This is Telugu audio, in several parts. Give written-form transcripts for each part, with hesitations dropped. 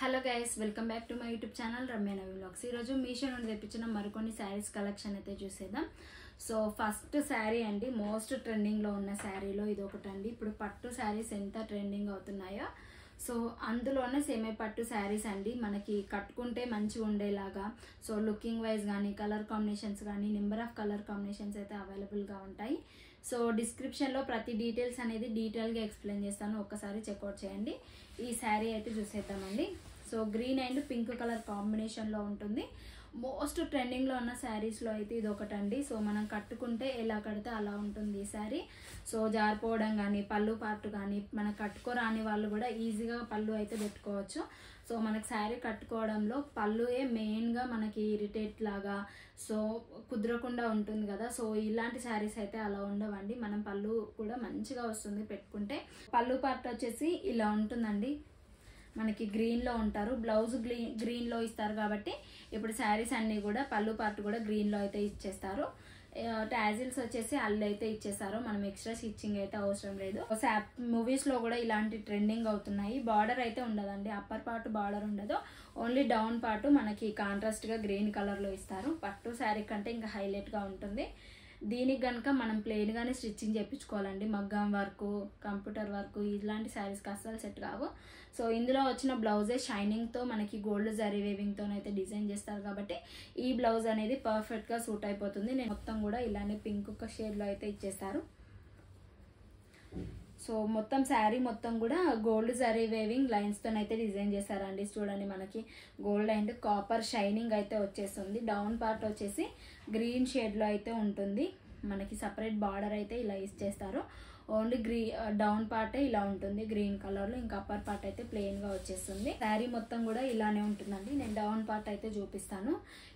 Hello guys, welcome back to my YouTube channel Ramya Navi vlogs. ఈరోజు మీషో నుండి తెప్పించిన మరికొన్ని శారీస్ కలెక్షన్ అయితే చూసేద్దాం. సో ఫస్ట్ శారీ అండి, మోస్ట్ ట్రెండింగ్లో ఉన్న శారీలో ఇది ఒకటండి. ఇప్పుడు పట్టు శారీస్ ఎంత ట్రెండింగ్ అవుతున్నాయో, సో అందులోనే సేమే పట్టు శారీస్ అండి. మనకి కట్టుకుంటే మంచిగా ఉండేలాగా, సో లుకింగ్ వైజ్ కానీ కలర్ కాంబినేషన్స్ కానీ నెంబర్ ఆఫ్ కలర్ కాంబినేషన్స్ అయితే అవైలబుల్గా ఉంటాయి. సో డిస్క్రిప్షన్లో ప్రతి డీటెయిల్స్ అనేది డీటెయిల్గా ఎక్స్ప్లెయిన్ చేస్తాను, ఒక్కసారి చెక్అవుట్ చేయండి. ఈ శారీ అయితే చూసేద్దామండి. So green and pink colour కాంబినేషన్లో ఉంటుంది. మోస్ట్ ట్రెండింగ్లో ఉన్న శారీస్లో అయితే ఇది ఒకటండి. సో మనం కట్టుకుంటే ఎలా కడితే అలా ఉంటుంది ఈ శారీ. సో జారిపోవడం కానీ పళ్ళు పార్ట్ కానీ మనకు కట్టుకోరాని వాళ్ళు కూడా ఈజీగా పళ్ళు అయితే పెట్టుకోవచ్చు. సో మనకు శారీ కట్టుకోవడంలో పళ్ళుయే మెయిన్గా మనకి ఇరిటేట్ లాగా సో కుదరకుండా ఉంటుంది కదా. సో ఇలాంటి శారీస్ అయితే అలా ఉండవండి, మనం పళ్ళు కూడా మంచిగా వస్తుంది పెట్టుకుంటే. పళ్ళు పార్ట్ వచ్చేసి ఇలా ఉంటుందండి, మనకి గ్రీన్లో ఉంటారు, బ్లౌజ్ గ్రీన్లో ఇస్తారు కాబట్టి ఇప్పుడు శారీస్ అన్నీ కూడా పళ్ళు పార్ట్ కూడా గ్రీన్లో అయితే ఇచ్చేస్తారు. టాజిల్స్ వచ్చేసి అల్లు అయితే ఇచ్చేస్తారు, మనం ఎక్స్ట్రా స్టిచ్చింగ్ అయితే అవసరం లేదు. మూవీస్లో కూడా ఇలాంటి ట్రెండింగ్ అవుతున్నాయి. బార్డర్ అయితే ఉండదండి, అప్పర్ పార్ట్ బార్డర్ ఉండదు, ఓన్లీ డౌన్ పార్ట్ మనకి కాంట్రాస్ట్గా గ్రీన్ కలర్లో ఇస్తారు. పట్టు శారీ కంటే ఇంకా హైలైట్గా ఉంటుంది. దీనికి కనుక మనం ప్లెయిన్గానే స్టిచ్చింగ్ చేయించుకోవాలండి. మగ్గం వర్క్, కంప్యూటర్ వర్క్ ఇలాంటి శారీస్కి అస్సలు సెట్ కావు. సో ఇందులో వచ్చిన బ్లౌజే షైనింగ్తో మనకి గోల్డ్ జరీ వేవింగ్తో అయితే డిజైన్ చేస్తారు కాబట్టి ఈ బ్లౌజ్ అనేది పర్ఫెక్ట్గా సూట్ అయిపోతుంది. నేను మొత్తం కూడా ఇలానే పింక్ షేడ్లో అయితే ఇచ్చేస్తారు. సో మొత్తం శారీ మొత్తం కూడా గోల్డ్ జరీ వేవింగ్ లైన్స్తో అయితే డిజైన్ చేశారండి. చూడండి, మనకి గోల్డ్ అండ్ కాపర్ షైనింగ్ అయితే వచ్చేస్తుంది. డౌన్ పార్ట్ వచ్చేసి గ్రీన్ షేడ్లో అయితే ఉంటుంది. మనకి సపరేట్ బార్డర్ అయితే ఇలా ఇచ్చేస్తారు. ఓన్లీ డౌన్ పార్టే ఇలా ఉంటుంది గ్రీన్ కలర్లో, ఇంకా అప్పర్ పార్ట్ అయితే ప్లెయిన్గా వచ్చేస్తుంది. శారీ మొత్తం కూడా ఇలానే ఉంటుందండి. నేను డౌన్ పార్ట్ అయితే చూపిస్తాను.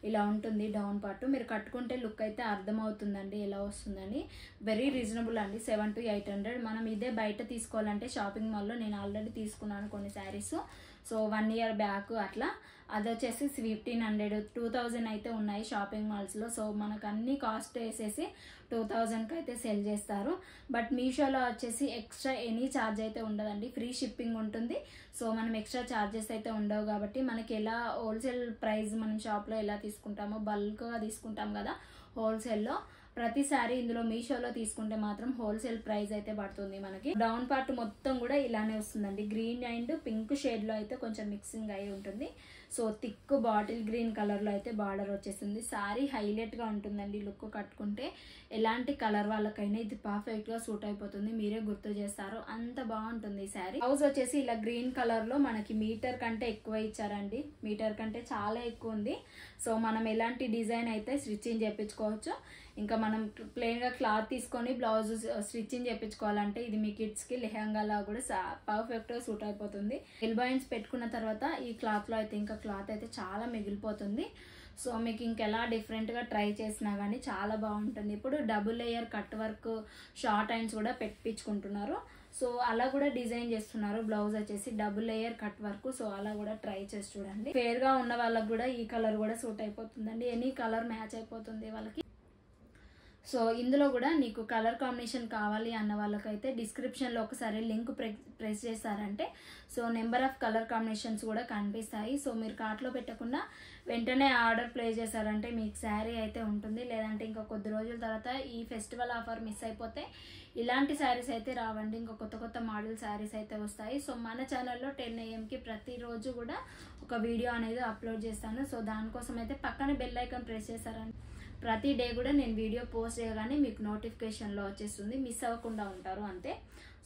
ఇలా ఉంటుంది డౌన్ పార్ట్. మీరు కట్టుకుంటే లుక్ అయితే అర్థమవుతుందండి ఎలా వస్తుందని. వెరీ రీజనబుల్ అండి, 700 to 800. మనం ఇదే బయట తీసుకోవాలంటే షాపింగ్ మాల్లో నేను ఆల్రెడీ తీసుకున్నాను కొన్ని శారీస్. సో 1 year బ్యాక్ అట్లా, అది వచ్చేసి 1500, 2000 అయితే ఉన్నాయి షాపింగ్ మాల్స్లో. సో మనకు అన్ని కాస్ట్ వేసేసి 2000కి అయితే సెల్ చేస్తారు. బట్ మీషోలో వచ్చేసి ఎక్స్ట్రా ఎనీ ఛార్జ్ అయితే ఉండదండి, ఫ్రీ షిప్పింగ్ ఉంటుంది. సో మనం ఎక్స్ట్రా ఛార్జెస్ అయితే ఉండవు కాబట్టి మనకి ఎలా హోల్సేల్ ప్రైస్ మనం షాప్లో ఎలా తీసుకుంటామో బల్క్గా తీసుకుంటాం కదా హోల్సేల్లో, ప్రతిసారి ఇందులో మీషోలో తీసుకుంటే మాత్రం హోల్సేల్ ప్రైస్ అయితే పడుతుంది మనకి. డౌన్ పార్ట్ మొత్తం కూడా ఇలానే వస్తుందండి, గ్రీన్ అండ్ పింక్ షేడ్లో అయితే కొంచెం మిక్సింగ్ అయి ఉంటుంది. సో థిక్ బాటిల్ గ్రీన్ కలర్లో అయితే బార్డర్ వచ్చేసింది. శారీ హైలైట్గా ఉంటుందండి లుక్. కట్టుకుంటే ఎలాంటి కలర్ వాళ్ళకైనా ఇది పర్ఫెక్ట్గా సూట్ అయిపోతుంది, మీరే గుర్తు చేస్తారు, అంత బాగుంటుంది ఈ శారీ. బ్లౌజ్ వచ్చేసి ఇలా గ్రీన్ కలర్లో మనకి మీటర్ కంటే ఎక్కువ ఇచ్చారండి, మీటర్ కంటే చాలా ఎక్కువ ఉంది. సో మనం ఎలాంటి డిజైన్ అయితే స్టిచ్చింగ్ చేయించుకోవచ్చు. ఇంకా మనం ప్లెయిన్గా క్లాత్ తీసుకొని బ్లౌజ్ స్టిచ్చింగ్ చేయించుకోవాలంటే ఇది మీ కిడ్స్కి లెహంగాలా కూడా పర్ఫెక్ట్గా సూట్ అయిపోతుంది. ఎల్బోయిన్స్ పెట్టుకున్న తర్వాత ఈ క్లాత్లో అయితే ఇంకా క్లాత్ అయితే చాలా మిగిలిపోతుంది. సో మీకు ఇంకెలా డిఫరెంట్గా ట్రై చేసినా కానీ చాలా బాగుంటుంది. ఇప్పుడు double layer cut work short hands కూడా పెట్టించుకుంటున్నారు. సో అలా కూడా డిజైన్ చేస్తున్నారు. బ్లౌజ్ వచ్చేసి double layer cut work. So అలా కూడా ట్రై చేసి చూడండి. ఫేర్గా ఉన్న వాళ్ళకి కూడా ఈ కలర్ కూడా సూట్ అయిపోతుందండి, ఎనీ కలర్ మ్యాచ్ అయిపోతుంది వాళ్ళకి. సో ఇందులో కూడా నీకు కలర్ కాంబినేషన్ కావాలి అన్న వాళ్ళకైతే డిస్క్రిప్షన్లో ఒకసారి లింక్ ప్రెస్ చేశారంటే so number of colour combinations కూడా కనిపిస్తాయి. సో మీరు కార్ట్లో పెట్టకుండా వెంటనే ఆర్డర్ ప్లేస్ చేశారంటే మీకు శారీ అయితే ఉంటుంది. లేదంటే ఇంకా కొద్ది రోజుల తర్వాత ఈ ఫెస్టివల్ ఆఫర్ మిస్ అయిపోతే ఇలాంటి శారీస్ అయితే రావండి, ఇంకా కొత్త కొత్త మోడల్ శారీస్ అయితే వస్తాయి. సో మన ఛానల్లో 10 AM ప్రతిరోజు కూడా ఒక వీడియో అనేది అప్లోడ్ చేస్తాను. సో దానికోసం అయితే పక్కన బెల్ ఐకాన్ ప్రెస్ చేశారంటే ప్రతి డే కూడా నేను వీడియో పోస్ట్ చేయగానే మీకు నోటిఫికేషన్లో వచ్చేస్తుంది, మిస్ అవ్వకుండా ఉంటారు అంతే.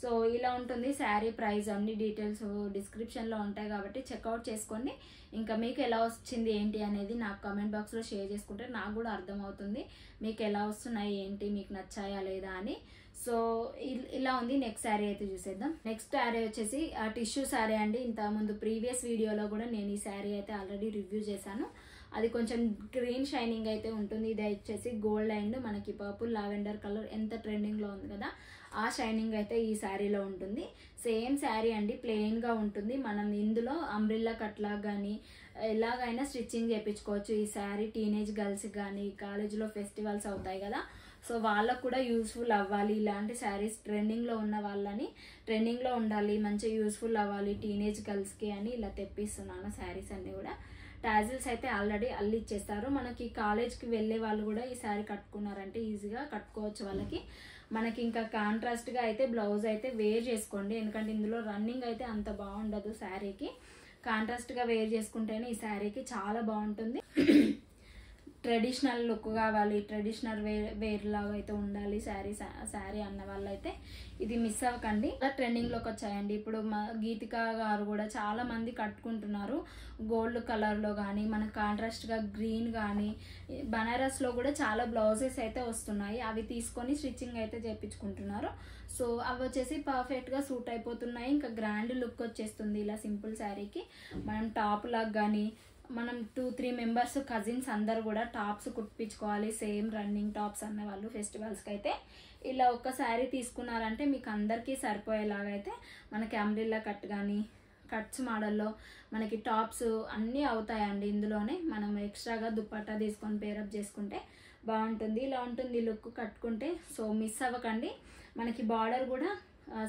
సో ఇలా ఉంటుంది శారీ ప్రైస్, అన్ని డీటెయిల్స్ డిస్క్రిప్షన్లో ఉంటాయి కాబట్టి చెక్అవుట్ చేసుకోండి. ఇంకా మీకు ఎలా వచ్చింది ఏంటి అనేది నాకు కామెంట్ బాక్స్లో షేర్ చేసుకుంటే నాకు కూడా అర్థమవుతుంది మీకు ఎలా వస్తున్నాయి ఏంటి, మీకు నచ్చాయా లేదా అని. సో ఇలా ఉంది. నెక్స్ట్ శారీ అయితే చూసేద్దాం. నెక్స్ట్ శారీ వచ్చేసి టిష్యూ శారీ అండి. ఇంతకుముందు ప్రీవియస్ వీడియోలో కూడా నేను ఈ శారీ అయితే ఆల్రెడీ రివ్యూ చేశాను. అది కొంచెం గ్రీన్ షైనింగ్ అయితే ఉంటుంది. ఇది వచ్చేసి గోల్డ్ అండ్ మనకి పర్పుల్ లావెండర్ కలర్ ఎంత ట్రెండింగ్లో ఉంది కదా, ఆ షైనింగ్ అయితే ఈ శారీలో ఉంటుంది. సేమ్ శారీ అండి, ప్లెయిన్గా ఉంటుంది. మనం ఇందులో అంబ్రిల్లా కట్లాగా కానీ ఎలాగైనా స్టిచ్చింగ్ చేయించుకోవచ్చు. ఈ శారీ టీనేజ్ గర్ల్స్కి కానీ కాలేజీలో ఫెస్టివల్స్ అవుతాయి కదా, సో వాళ్ళకు కూడా యూస్ఫుల్ అవ్వాలి, ఇలాంటి శారీస్ ట్రెండింగ్లో ఉన్న వాళ్ళని ట్రెండింగ్లో ఉండాలి, మంచిగా యూస్ఫుల్ అవ్వాలి టీనేజ్ గర్ల్స్కి అని ఇలా తెప్పిస్తున్నాను శారీస్ అన్నీ కూడా. టాజిల్స్ అయితే ఆల్రెడీ అల్లిచ్చేస్తారు. మనకి కాలేజ్కి వెళ్ళే వాళ్ళు కూడా ఈ శారీ కట్టుకున్నారంటే ఈజీగా కట్టుకోవచ్చు వాళ్ళకి. మనకి ఇంకా కాంట్రాస్ట్గా అయితే బ్లౌజ్ అయితే వేర్ చేసుకోండి, ఎందుకంటే ఇందులో రన్నింగ్ అయితే అంత బాగుండదు శారీకి. కాంట్రాస్ట్గా వేర్ చేసుకుంటేనే ఈ శారీకి చాలా బాగుంటుంది. ట్రెడిషనల్ లుక్ కావాలి, ట్రెడిషనల్ వేర్ లాగా అయితే ఉండాలి శారీ అన్న వాళ్ళైతే ఇది మిస్ అవ్వకండి. అలా ట్రెండింగ్లోకి వచ్చాయండి ఇప్పుడు. గీతిక గారు కూడా చాలా మంది కట్టుకుంటున్నారు గోల్డ్ కలర్లో కానీ, మనకు కాంట్రాస్ట్గా గ్రీన్ కానీ, బనారస్లో కూడా చాలా బ్లౌజెస్ అయితే వస్తున్నాయి. అవి తీసుకొని స్టిచ్చింగ్ అయితే చేయించుకుంటున్నారు. సో అవి వచ్చేసి పర్ఫెక్ట్గా సూట్ అయిపోతున్నాయి. ఇంకా గ్రాండ్ లుక్ వచ్చేస్తుంది ఇలా సింపుల్ శారీకి. మనం టాప్ లాగా కానీ, మనం 2-3 మెంబర్స్ కజిన్స్ అందరు కూడా టాప్స్ కుట్టించుకోవాలి, సేమ్ రన్నింగ్ టాప్స్ అన్న వాళ్ళు ఫెస్టివల్స్కి అయితే ఇలా ఒక శారీ తీసుకున్నారంటే మీకు అందరికీ సరిపోయేలాగా అయితే మనకి అంబ్రిల్లా కట్ కానీ, కట్స్ మోడల్లో మనకి టాప్స్ అన్నీ అవుతాయండి ఇందులోనే. మనం ఎక్స్ట్రాగా దుప్పట్టా తీసుకొని పేరప్ చేసుకుంటే బాగుంటుంది. ఇలా ఉంటుంది లుక్ కట్టుకుంటే. సో మిస్ అవ్వకండి. మనకి బార్డర్ కూడా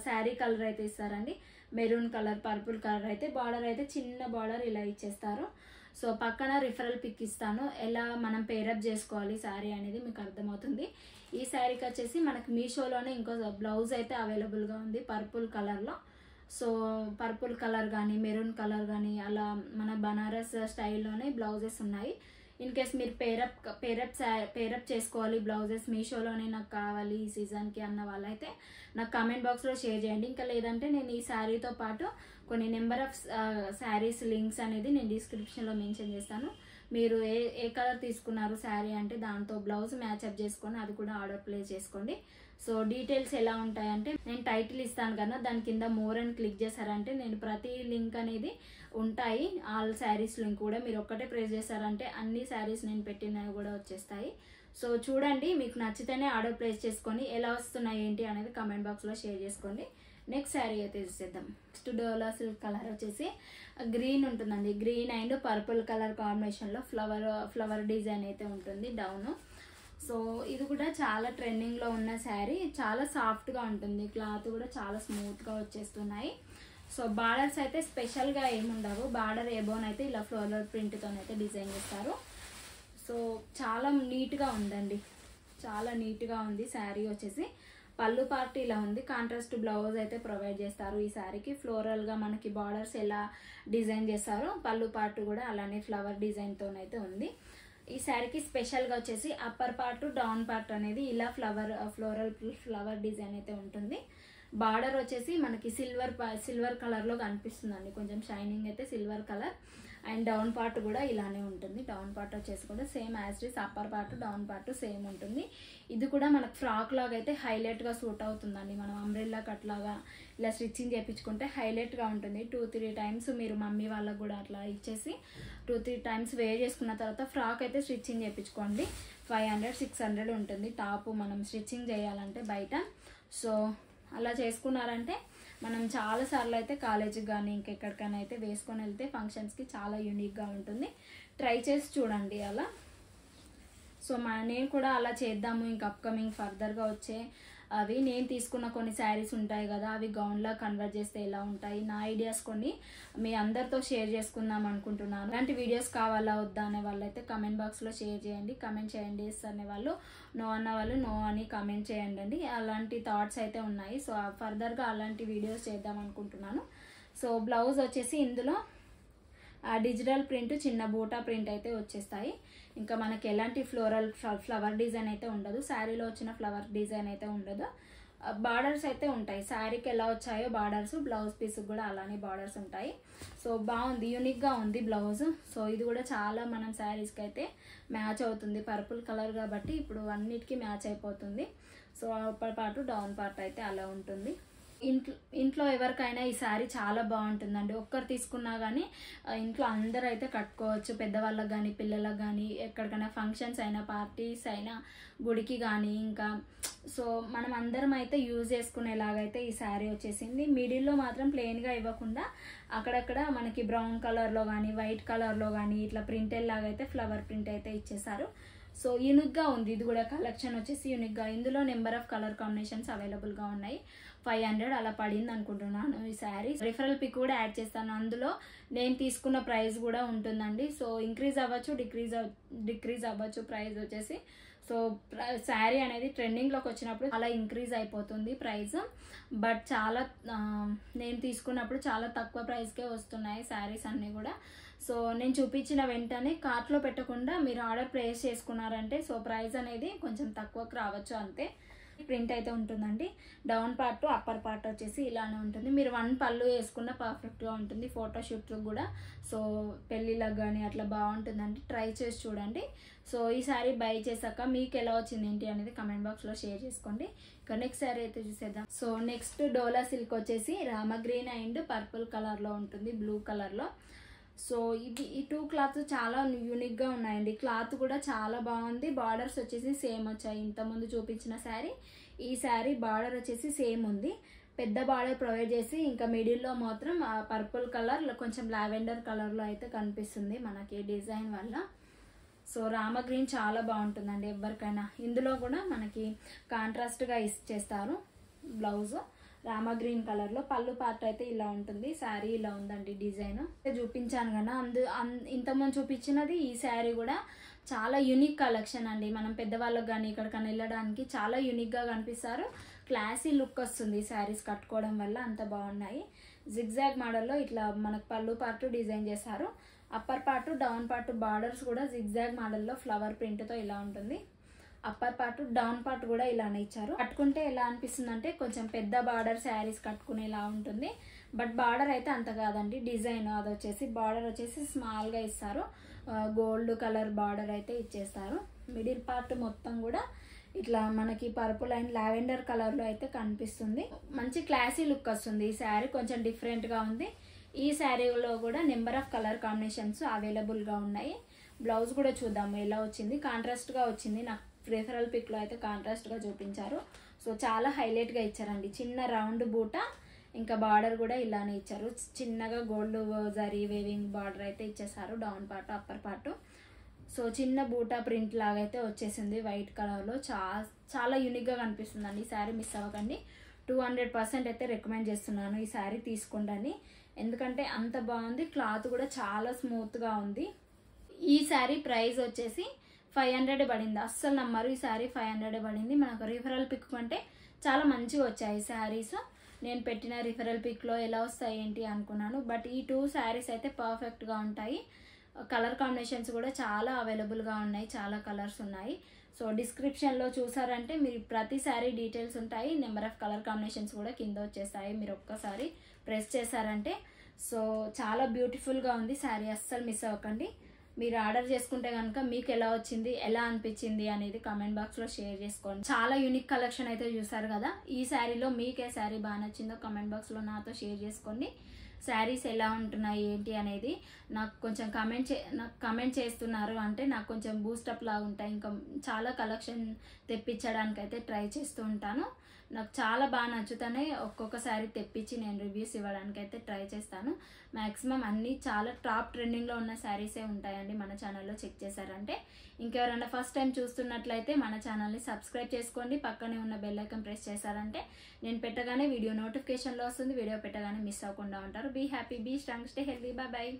శారీ కలర్ అయితే ఇస్తారండి, మెరూన్ కలర్, పర్పుల్ కలర్ అయితే బార్డర్ అయితే చిన్న బార్డర్ ఇలా ఇచ్చేస్తారు. సో పక్కన రిఫరల్ పిక్ ఇస్తాను, ఎలా మనం పేరప్ చేసుకోవాలి శారీ అనేది మీకు అర్థమవుతుంది. ఈ శారీకి వచ్చేసి మనకి మీషోలోనే ఇంకో బ్లౌజ్ అయితే అవైలబుల్గా ఉంది పర్పుల్ కలర్లో. సో పర్పుల్ కలర్ కానీ, మెరూన్ కలర్ కానీ అలా మన బనారస్ స్టైల్లోనే బ్లౌజెస్ ఉన్నాయి. ఇన్ కేస్ మీరు పేరప్ చేసుకోవాలి బ్లౌజెస్ మీషోలోనే నాకు కావాలి ఈ సీజన్కి అన్న వాళ్ళైతే నాకు కామెంట్ బాక్స్లో షేర్ చేయండి. ఇంకా లేదంటే నేను ఈ శారీతో పాటు కొన్ని నెంబర్ ఆఫ్ శారీస్ లింక్స్ అనేది నేను డిస్క్రిప్షన్లో మెన్షన్ చేస్తాను. మీరు ఏ కలర్ తీసుకున్నారు శారీ అంటే దాంతో బ్లౌజ్ మ్యాచ్అప్ చేసుకొని అది కూడా ఆర్డర్ ప్లేస్ చేసుకోండి. సో డీటెయిల్స్ ఎలా ఉంటాయంటే నేను టైటిల్ ఇస్తాను కదా, దాని కింద మోర్ అని క్లిక్ చేశారంటే నేను ప్రతి లింక్ అనేది ఉంటాయి. ఆల్ శారీస్ లింక్ కూడా మీరు ఒక్కటే ప్రెస్ చేశారంటే అన్ని శారీస్ నేను పెట్టినవి కూడా వచ్చేస్తాయి. సో చూడండి, మీకు నచ్చితేనే ఆర్డర్ ప్లేస్ చేసుకొని ఎలా వస్తున్నాయి ఏంటి అనేది కామెంట్ బాక్స్లో షేర్ చేసుకోండి. నెక్స్ట్ శారీ అయితే చూసేద్దాం. నెక్స్ట్ డోలా సిల్క్ కలర్ వచ్చేసి గ్రీన్ ఉంటుందండి. గ్రీన్ అండ్ పర్పుల్ కలర్ కాంబినేషన్లో ఫ్లవర్ డిజైన్ అయితే ఉంటుంది డౌన్. సో ఇది కూడా చాలా ట్రెండింగ్లో ఉన్న శారీ, చాలా సాఫ్ట్గా ఉంటుంది, క్లాత్ కూడా చాలా స్మూత్గా వచ్చేస్తున్నాయి. సో బార్డర్స్ అయితే స్పెషల్గా ఏముండవు, బార్డర్ ఎబోన్ అయితే ఇలా ఫ్లోరల్ ప్రింట్తో అయితే డిజైన్ చేస్తారు. సో చాలా నీట్గా ఉందండి, చాలా నీట్గా ఉంది శారీ వచ్చేసి. పళ్ళు పార్ట్ ఇలా ఉంది, కాంట్రాస్ట్ బ్లౌజ్ అయితే ప్రొవైడ్ చేస్తారు ఈ శారీకి. ఫ్లోరల్గా మనకి బార్డర్స్ ఎలా డిజైన్ చేస్తారో పళ్ళు పార్ట్ కూడా అలానే ఫ్లవర్ డిజైన్తోనైతే ఉంది. ఈ శారీకి స్పెషల్గా వచ్చేసి అప్పర్ పార్ట్ డౌన్ పార్ట్ అనేది ఇలా ఫ్లవర్ డిజైన్ అయితే ఉంటుంది. బార్డర్ వచ్చేసి మనకి సిల్వర్ కలర్లో కనిపిస్తుందండి, కొంచెం షైనింగ్ అయితే silver colour. And down part కూడా ఇలానే ఉంటుంది. డౌన్ పార్ట్ వచ్చేసి కూడా same as it is, upper part down part same ఉంటుంది. ఇది కూడా మనకు ఫ్రాక్ లాగా అయితే హైలైట్గా సూట్ అవుతుందండి. మనం అంబ్రెల్లా కట్ లాగా ఇలా స్టిచ్చింగ్ చేయించుకుంటే హైలైట్గా ఉంటుంది. 2-3 టైమ్స్ మీరు మమ్మీ వాళ్ళకు కూడా అట్లా ఇచ్చేసి 2-3 టైమ్స్ వేర్ చేసుకున్న తర్వాత ఫ్రాక్ అయితే స్టిచ్చింగ్ చేయించుకోండి. 500-600 ఉంటుంది టాప్ మనం స్టిచ్చింగ్ చేయాలంటే బయట. సో అలా చేసుకున్నారంటే మనం చాలాసార్లు అయితే కాలేజీకి కానీ ఇంకెక్కడికైనా అయితే వేసుకొని వెళ్తే ఫంక్షన్స్కి చాలా యూనిక్గా ఉంటుంది. ట్రై చేసి చూడండి అలా. సో నేను కూడా అలా చేద్దాము ఇంకా అప్కమింగ్ ఫర్దర్గా వచ్చే అవి నేను తీసుకున్న కొన్ని శారీస్ ఉంటాయి కదా, అవి గౌన్లా కన్వర్ట్ చేస్తే ఎలా ఉంటాయి, నా ఐడియాస్ కొన్ని మీ అందరితో షేర్ చేసుకుందాం అనుకుంటున్నాను. అలాంటి వీడియోస్ కావాలా వద్దా అనే వాళ్ళైతే కమెంట్ బాక్స్లో షేర్ చేయండి. కమెంట్ చేయండి ఎస్ అనే వాళ్ళు, నో అన్న వాళ్ళు నో అని కమెంట్ చేయండి. అలాంటి థాట్స్ అయితే ఉన్నాయి. సో ఫర్దర్గా అలాంటి వీడియోస్ చేద్దాం అనుకుంటున్నాను. సో బ్లౌజ్ వచ్చేసి ఇందులో డిజిటల్ ప్రింట్, చిన్న బూటా ప్రింట్ అయితే వచ్చేస్తాయి. ఇంకా మనకి ఎలాంటి ఫ్లవర్ డిజైన్ అయితే ఉండదు, శారీలో వచ్చిన ఫ్లవర్ డిజైన్ అయితే ఉండదు. బార్డర్స్ అయితే ఉంటాయి, శారీకి ఎలా వచ్చాయో బార్డర్స్ బ్లౌజ్ పీస్కి కూడా అలానే బార్డర్స్ ఉంటాయి. సో బాగుంది, యూనిక్గా ఉంది బ్లౌజ్. సో ఇది కూడా చాలా మనం శారీస్కి అయితే మ్యాచ్ అవుతుంది, పర్పుల్ కలర్ కాబట్టి ఇప్పుడు అన్నిటికీ మ్యాచ్ అయిపోతుంది. So upper part down part అయితే అలా ఉంటుంది. ఇంట్లో ఎవరికైనా ఈ శారీ చాలా బాగుంటుందండి. ఒక్కరు తీసుకున్నా కానీ ఇంట్లో అందరూ అయితే కట్టుకోవచ్చు, పెద్దవాళ్ళకి కానీ పిల్లలకు కానీ, ఎక్కడికైనా ఫంక్షన్స్ అయినా పార్టీస్ అయినా గుడికి కానీ. ఇంకా సో మనం అందరం అయితే యూజ్ చేసుకునేలాగైతే ఈ శారీ వచ్చేసింది. మిడిల్లో మాత్రం ప్లెయిన్గా ఇవ్వకుండా అక్కడక్కడ మనకి బ్రౌన్ కలర్లో కానీ వైట్ కలర్లో కానీ ఇట్లా ప్రింటెడ్ లాగా అయితే ఫ్లవర్ ప్రింట్ అయితే ఇచ్చేసారు. సో యూనిక్గా ఉంది. ఇది కూడా కలెక్షన్ వచ్చేసి యూనిక్గా, ఇందులో నెంబర్ ఆఫ్ కలర్ కాంబినేషన్స్ అవైలబుల్గా ఉన్నాయి. 500 అలా పడింది అనుకుంటున్నాను ఈ శారీ. రిఫరల్ పిక్ కూడా యాడ్ చేస్తాను, అందులో నేను తీసుకున్న ప్రైస్ కూడా ఉంటుందండి. సో ఇంక్రీజ్ అవ్వచ్చు, డిక్రీజ్ అవ్వచ్చు ప్రైస్ వచ్చేసి. సో శారీ అనేది ట్రెండింగ్లోకి వచ్చినప్పుడు అలా ఇంక్రీజ్ అయిపోతుంది ప్రైస్. బట్ చాలా నేను తీసుకున్నప్పుడు చాలా తక్కువ ప్రైస్కే వస్తున్నాయి శారీస్ అన్నీ కూడా. సో నేను చూపించిన వెంటనే కార్ట్లో పెట్టకుండా మీరు ఆర్డర్ ప్లేస్ చేసుకున్నారంటే సో ప్రైస్ అనేది కొంచెం తక్కువకు రావచ్చు అంతే. ప్రింట్ అయితే ఉంటుందండి. డౌన్ పార్ట్ అప్పర్ పార్ట్ వచ్చేసి ఇలానే ఉంటుంది. మీరు 1 పళ్ళు వేసుకున్న పర్ఫెక్ట్గా ఉంటుంది ఫోటోషూట్ కూడా. సో పెళ్ళిళ్ళకి కానీ అట్లా బాగుంటుందండి, ట్రై చేసి చూడండి. సో ఈ సారీ బై చేశాక మీకు ఎలా వచ్చింది ఏంటి అనేది కమెంట్ బాక్స్లో షేర్ చేసుకోండి. ఇక నెక్స్ట్ సారీ అయితే చూసేద్దాం. సో నెక్స్ట్ డోలా సిల్క్ వచ్చేసి రామ గ్రీన్ అండ్ పర్పుల్ కలర్లో ఉంటుంది, బ్లూ కలర్లో. సో ఈ 2 క్లాత్ చాలా యూనిక్గా ఉన్నాయండి. క్లాత్ కూడా చాలా బాగుంది. బార్డర్స్ వచ్చేసి సేమ్ వచ్చాయి. ఇంతకుముందు చూపించిన శారీ, ఈ శారీ బార్డర్ వచ్చేసి సేమ్ ఉంది. పెద్ద బార్డర్ ప్రొవైడ్ చేసి ఇంకా మిడిల్లో మాత్రం పర్పుల్ కలర్ కొంచెం లావెండర్ కలర్లో అయితే కనిపిస్తుంది మనకి డిజైన్ వల్ల. సో రామ గ్రీన్ చాలా బాగుంటుందండి ఎవరికైనా. ఇందులో కూడా మనకి కాంట్రాస్ట్గా ఇచ్చేస్తారు బ్లౌజ్. రామ గ్రీన్ కలర్లో పళ్ళు పార్ట్ అయితే ఇలా ఉంటుంది. శారీ ఇలా ఉందండి డిజైన్. చూపించాను కదా, ఇంతకుముందు చూపించినది ఈ శారీ కూడా చాలా యూనిక్ కలెక్షన్ అండి. మనం పెద్దవాళ్ళకి కానీ ఎక్కడికైనా వెళ్ళడానికి చాలా యూనిక్గా కనిపిస్తారు. క్లాసీ లుక్ వస్తుంది శారీస్ కట్టుకోవడం వల్ల, అంత బాగున్నాయి. జిగ్జాగ్ మోడల్లో ఇట్లా మనకు పళ్ళు పార్ట్ డిజైన్ చేశారు. Upper part down part borders కూడా జిగ్జాగ్ మోడల్లో ఫ్లవర్ ప్రింట్తో ఇలా ఉంటుంది. అప్పర్ పార్ట్ డౌన్ పార్ట్ కూడా ఇలానే ఇచ్చారు. కట్టుకుంటే ఎలా అనిపిస్తుంది అంటే కొంచెం పెద్ద బార్డర్ శారీస్ కట్టుకునేలా ఉంటుంది. బట్ బార్డర్ అయితే అంత కాదండి, డిజైన్ అది వచ్చేసి బార్డర్ వచ్చేసి స్మాల్గా ఇస్తారు. గోల్డ్ కలర్ బార్డర్ అయితే ఇచ్చేస్తారు. మిడిల్ పార్ట్ మొత్తం కూడా ఇట్లా మనకి పర్పుల్ అండ్ లావెండర్ కలర్లో అయితే కనిపిస్తుంది. మంచి క్లాసీ లుక్ వస్తుంది. ఈ శారీ కొంచెం డిఫరెంట్గా ఉంది. ఈ శారీలో కూడా నెంబర్ ఆఫ్ కలర్ కాంబినేషన్స్ అవైలబుల్గా ఉన్నాయి. బ్లౌజ్ కూడా చూద్దాము ఎలా వచ్చింది. కాంట్రాస్ట్గా వచ్చింది. నాకు రిఫరల్ పిక్లో అయితే కాంట్రాస్ట్గా చూపించారు. సో చాలా హైలైట్గా ఇచ్చారండి. చిన్న రౌండ్ బూట, ఇంకా బార్డర్ కూడా ఇలానే ఇచ్చారు. చిన్నగా గోల్డ్ జరీ వేవింగ్ బార్డర్ అయితే ఇచ్చేసారు down part upper part. So చిన్న బూటా ప్రింట్ లాగా అయితే వచ్చేసింది వైట్ కలర్లో. చాలా యూనిక్గా కనిపిస్తుందండి. ఈ శారీ మిస్ అవ్వకండి. 200% అయితే రికమెండ్ చేస్తున్నాను ఈ శారీ తీసుకోండి, ఎందుకంటే అంత బాగుంది. క్లాత్ కూడా చాలా స్మూత్గా ఉంది. ఈ శారీ ప్రైస్ వచ్చేసి 500 పడింది. అస్సలు నమ్మరు, ఈ శారీ 500 పడింది. మనకు రిఫరల్ పిక్ కంటే చాలా మంచిగా వచ్చాయి శారీస్. నేను పెట్టిన రిఫరల్ పిక్లో ఎలా వస్తాయి ఏంటి అనుకున్నాను. బట్ ఈ 2 శారీస్ అయితే పర్ఫెక్ట్గా ఉంటాయి. కలర్ కాంబినేషన్స్ కూడా చాలా అవైలబుల్గా ఉన్నాయి, చాలా కలర్స్ ఉన్నాయి. సో డిస్క్రిప్షన్లో చూసారంటే మీరు ప్రతి శారీ డీటెయిల్స్ ఉంటాయి. నెంబర్ ఆఫ్ కలర్ కాంబినేషన్స్ కూడా కింద వచ్చేస్తాయి. మీరు ఒక్కసారి ప్రెస్ చేశారంటే. సో చాలా బ్యూటిఫుల్గా ఉంది శారీ, అస్సలు మిస్ అవ్వకండి. మీరు ఆర్డర్ చేసుకుంటే కనుక మీకు ఎలా వచ్చింది, ఎలా అనిపించింది అనేది కామెంట్ బాక్స్లో షేర్ చేసుకోండి. చాలా యూనిక్ కలెక్షన్ అయితే చూసారు కదా. ఈ శారీలో మీకు ఏ శారీ బాగా నచ్చిందో కామెంట్ బాక్స్లో నాతో షేర్ చేసుకోండి. శారీస్ ఎలా ఉంటున్నాయి ఏంటి అనేది నాకు కొంచెం కమెంట్ చేస్తున్నారు అంటే నాకు కొంచెం బూస్టప్ లాగా ఉంటాయి. ఇంకా చాలా కలెక్షన్ తెప్పించడానికి అయితే ట్రై చేస్తూ ఉంటాను. నాకు చాలా బాగా నచ్చుతానే ఒక్కొక్క శారీ తెప్పించి నేను రివ్యూస్ ఇవ్వడానికి అయితే ట్రై చేస్తాను. మ్యాక్సిమం అన్నీ చాలా టాప్ ట్రెండింగ్లో ఉన్న శారీసే ఉంటాయండి మన ఛానల్లో, చెక్ చేశారంటే. ఇంకెవరైనా ఫస్ట్ టైం చూస్తున్నట్లయితే మన ఛానల్ని సబ్స్క్రైబ్ చేసుకోండి. పక్కనే ఉన్న బెల్ ఐకాన్ ప్రెస్ చేశారంటే నేను పెట్టగానే వీడియో నోటిఫికేషన్లో వస్తుంది. వీడియో పెట్టగానే మిస్ అవ్వకుండా ఉంటారు. Be happy, be strong, stay healthy. Bye bye.